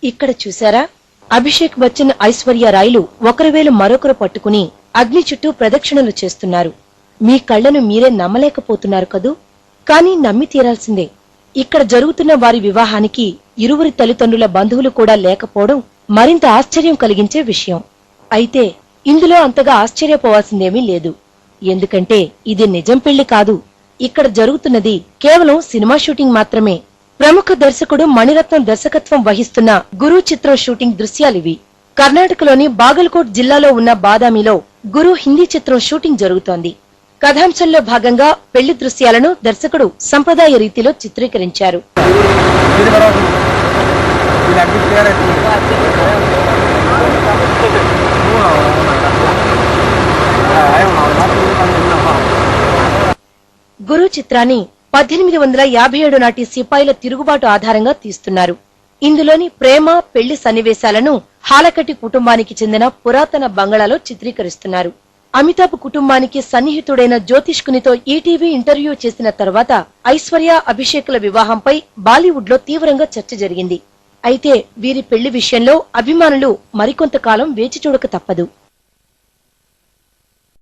ఇక్కడ చూసారా, అభిషేక్ బచ్చన్, ఐశ్వర్య రాయ్లు ఒకరి వేలు మరొకరు పట్టుకుని అగ్ని చుట్టూ ప్రదక్షిణలు చేస్తున్నారు. మీ కళ్లను మీరే నమ్మలేకపోతున్నారు కదూ, కానీ నమ్మి తీరాల్సిందే. ఇక్కడ జరుగుతున్న వారి వివాహానికి ఇరువురి తల్లిదండ్రుల బంధువులు కూడా లేకపోవడం మరింత ఆశ్చర్యం కలిగించే విషయం. అయితే ఇందులో అంతగా ఆశ్చర్యపోవాల్సిందేమీ లేదు. ఎందుకంటే ఇది నిజం పెళ్లి కాదు. ఇక్కడ జరుగుతున్నది కేవలం సినిమా షూటింగ్ మాత్రమే. ప్రముఖ దర్శకుడు మణిరత్నం దర్శకత్వం వహిస్తున్న గురు చిత్రం షూటింగ్ దృశ్యాలివి. కర్ణాటకలోని బాగల్కోట్ జిల్లాలో ఉన్న బాదామిలో గురు హిందీ చిత్రం షూటింగ్ జరుగుతోంది. కథాంశంలో భాగంగా పెళ్లి దృశ్యాలను దర్శకుడు సంప్రదాయ రీతిలో చిత్రీకరించారు. గురు చిత్రాన్ని 1857 నాటి సిపాయిల తిరుగుబాటు ఆధారంగా తీస్తున్నారు. ఇందులోని ప్రేమ, పెళ్లి సన్నివేశాలను హాలకటి కుటుంబానికి చెందిన పురాతన బంగళాలో చిత్రీకరిస్తున్నారు. అమితాబ్ కుటుంబానికి సన్నిహితుడైన జ్యోతిష్కునితో ఈటీవీ ఇంటర్వ్యూ చేసిన తర్వాత ఐశ్వర్య, అభిషేక్ల వివాహంపై బాలీవుడ్ లో తీవ్రంగా చర్చ జరిగింది. అయితే వీరి పెళ్లి విషయంలో అభిమానులు మరికొంతకాలం వేచి చూడక తప్పదు.